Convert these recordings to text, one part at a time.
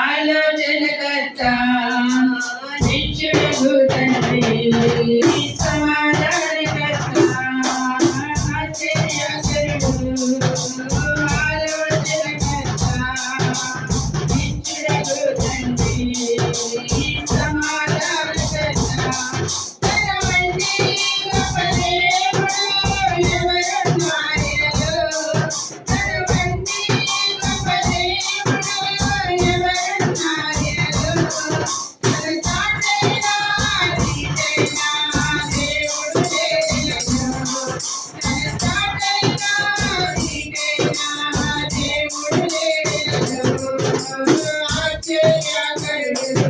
ఆలోచనకర్త నిత్యుడు తండ్రి సమాధానకర్త ఆశ్చర్యకరుడు ఆలోచనకర్త నిత్యుడు తండ్రి సమాధానకర్త తన వంటి గొప్ప దేవుడు ఎవరున్నారో తన వంటి గొప్ప దేవుడు ఎవరున్నారో తన తాతైనా నీతైనా దేవుడు లేడో తన తాతైనా నీతైనా దేవుడు లేడో ఆశ్చర్యకరుడు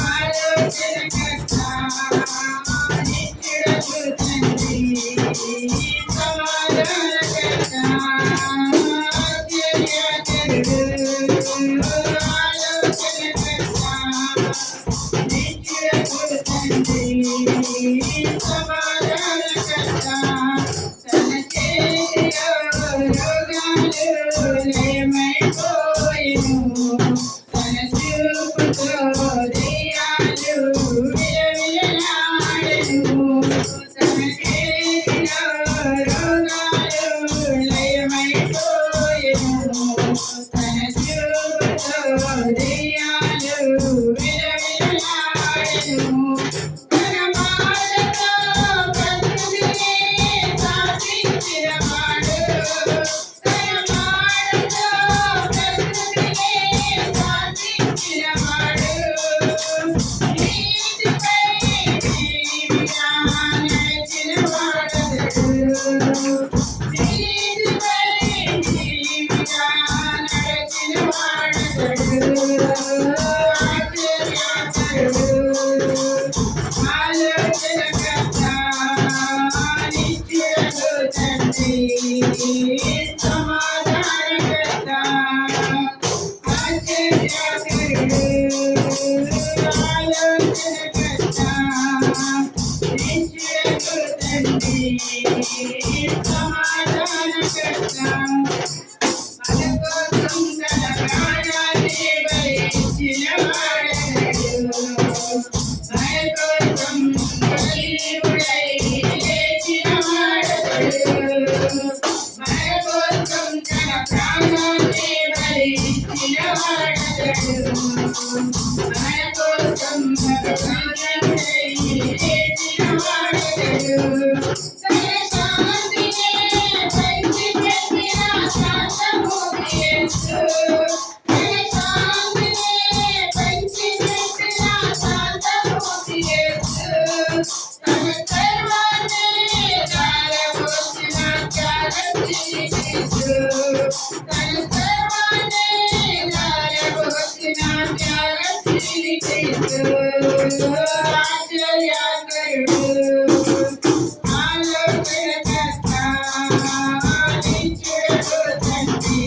ఆలోచనకర్త నిత్యుడు తండ్రి సమాధానకర్త ఆశ్చర్యకరుడు ఆలోచనకర్త నిత్యుడు తండ్రి సమాధానకర్త తన చేతిలో రోగాలు లయమైపోయెను తన చూపుతో దెయ్యాలు విలవిలలాడెను తన చేతిలో రోగాలు లయమైపోయెను తన చూపుతో దెయ్యాలు విలవిలలాడెను తన మాటతో ప్రకృతిని శాసించినవాడు తన మాటతో ప్రకృతిని శాసించినవాడు నీతిపై నీతిగా నడిచినవాడతడు నీతిపై నీతిగా నడిచినవాడతడు ఆశ్చర్యకరుడు ఆలోచనకర్త నిత్యుడు తండ్రి సమాధానకర్త ఆశ్చర్యకరుడు ఆలోచనకర్త నిత్యుడు తండ్రి సమాధానకర్త మన కోసం తన ప్రాణాన్ని భరించినవాడతడు మన కోసం బలివుడై లేచినవాడతడు మన కోసం తన ప్రాణాన్ని భరించినవాడతడు మన కోసం బలివుడై లేచినవాడతడు తన శాంతినే పంచిపెట్టిన శాంతమూర్తి యేసు తన శాంతినే పంచిపెట్టిన శాంతమూర్తి యేసు తన సర్వాన్ని ధారపోసిన త్యాగశీలి యేసు తన సర్వాన్ని ధారపోసిన త్యాగశీలి యేసు ఆశ్చర్యకరుడు ఆలోచనకర్త నిత్యుడు తండ్రి